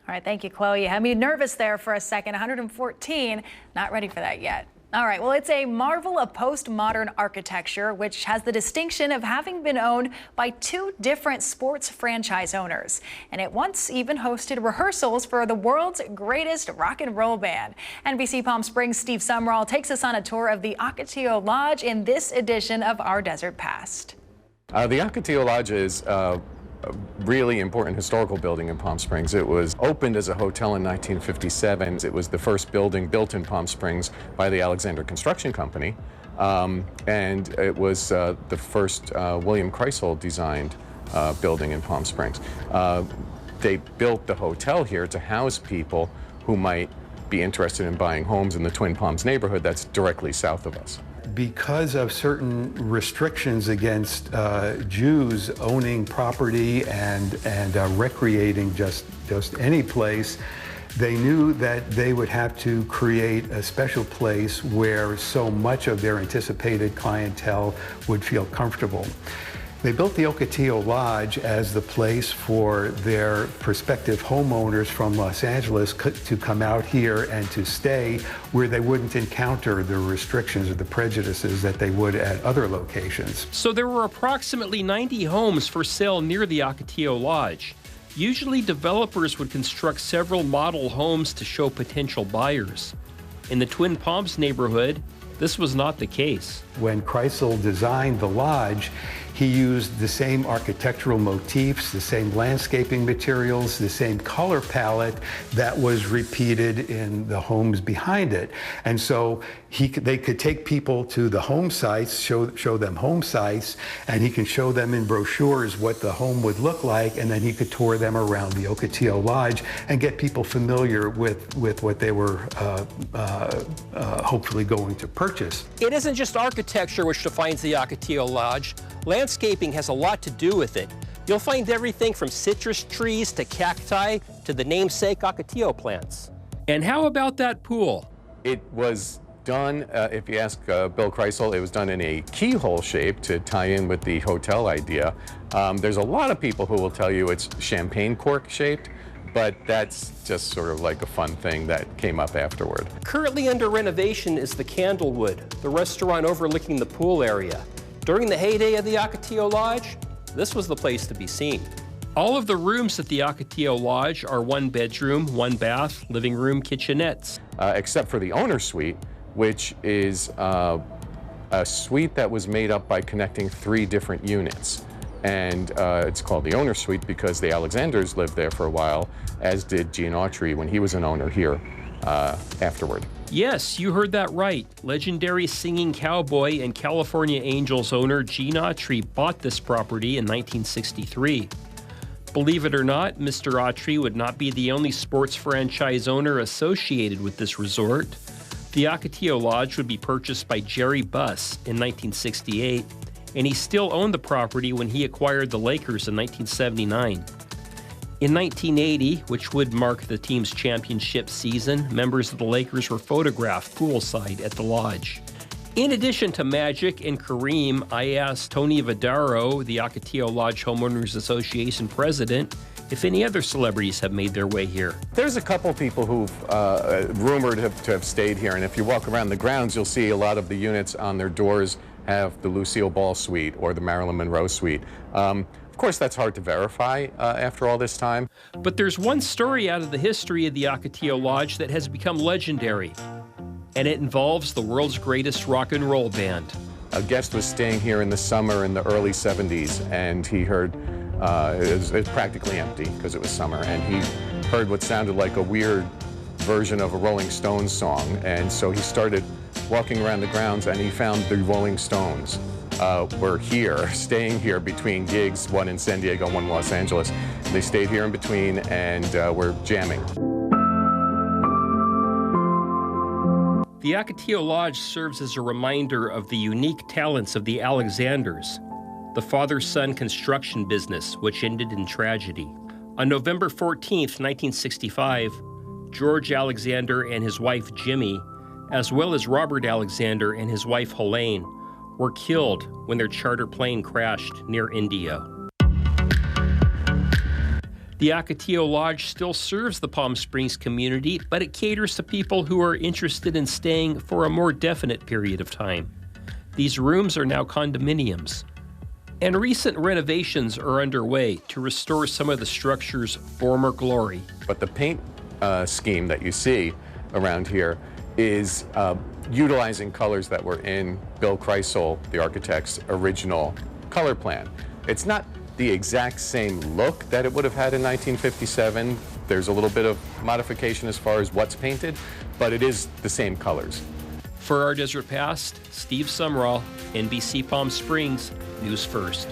All right, thank you, Chloe. You had me nervous there for a second. 114, not ready for that yet. All right, well, it's a marvel of postmodern architecture, which has the distinction of having been owned by two different sports franchise owners. And it once even hosted rehearsals for the world's greatest rock and roll band. NBC Palm Springs' Steve Sumrall takes us on a tour of the Ocotillo Lodge in this edition of Our Desert Past. The Ocotillo Lodge is a really important historical building in Palm Springs. It was opened as a hotel in 1957. It was the first building built in Palm Springs by the Alexander Construction Company, and it was the first William Kreisel designed building in Palm Springs. They built the hotel here to house people who might be interested in buying homes in the Twin Palms neighborhood that's directly south of us. Because of certain restrictions against Jews owning property and recreating just any place, they knew that they would have to create a special place where so much of their anticipated clientele would feel comfortable. They built the Ocotillo Lodge as the place for their prospective homeowners from Los Angeles to come out here and to stay where they wouldn't encounter the restrictions or the prejudices that they would at other locations. So there were approximately 90 homes for sale near the Ocotillo Lodge. Usually developers would construct several model homes to show potential buyers. In the Twin Palms neighborhood, this was not the case. When Kreisel designed the lodge, he used the same architectural motifs, the same landscaping materials, the same color palette that was repeated in the homes behind it. And so they could take people to the home sites, show them home sites, and he can show them in brochures what the home would look like, and then he could tour them around the Ocotillo Lodge and get people familiar with what they were hopefully going to purchase. It isn't just architecture which defines the Ocotillo Lodge. Landscaping has a lot to do with it. You'll find everything from citrus trees to cacti to the namesake Ocotillo plants. And how about that pool? It was done, if you ask Bill Kreisel, it was done in a keyhole shape to tie in with the hotel idea. There's a lot of people who will tell you it's champagne cork shaped, but that's just sort of like a fun thing that came up afterward. Currently under renovation is the Candlewood, the restaurant overlooking the pool area. During the heyday of the Ocotillo Lodge, this was the place to be seen. All of the rooms at the Ocotillo Lodge are one bedroom, one bath, living room, kitchenettes. Except for the owner suite, which is a suite that was made up by connecting 3 different units. And it's called the owner suite because the Alexanders lived there for a while, as did Gene Autry when he was an owner here afterward. Yes, you heard that right. Legendary singing cowboy and California Angels owner Gene Autry bought this property in 1963. Believe it or not, Mr. Autry would not be the only sports franchise owner associated with this resort. The Ocotillo Lodge would be purchased by Jerry Buss in 1968, and he still owned the property when he acquired the Lakers in 1979. In 1980, which would mark the team's championship season, members of the Lakers were photographed poolside at the lodge. In addition to Magic and Kareem, I asked Tony Vadaro, the Ocotillo Lodge Homeowners Association president, if any other celebrities have made their way here. There's a couple people who've rumored to have stayed here, and if you walk around the grounds, you'll see a lot of the units on their doors have the Lucille Ball suite or the Marilyn Monroe suite. Of course, that's hard to verify after all this time. But there's one story out of the history of the Ocotillo Lodge that has become legendary, and it involves the world's greatest rock and roll band. A guest was staying here in the summer in the early 70s, and he heard, it was practically empty because it was summer, and he heard what sounded like a weird version of a Rolling Stones song, and so he started walking around the grounds, and he found the Rolling Stones were here, staying here between gigs, one in San Diego, one in Los Angeles. They stayed here in between and were jamming. The Ocotillo Lodge serves as a reminder of the unique talents of the Alexanders, the father-son construction business which ended in tragedy. On November 14th, 1965, George Alexander and his wife Jimmy, as well as Robert Alexander and his wife Helene, were killed when their charter plane crashed near Indio. The Ocotillo Lodge still serves the Palm Springs community, but it caters to people who are interested in staying for a more definite period of time. These rooms are now condominiums. And recent renovations are underway to restore some of the structure's former glory. But the paint scheme that you see around here is utilizing colors that were in Bill Kreisel, the architect's original color plan. It's not the exact same look that it would have had in 1957. There's a little bit of modification as far as what's painted, but it is the same colors. For Our Desert Past, Steve Sumrall, NBC Palm Springs, News First.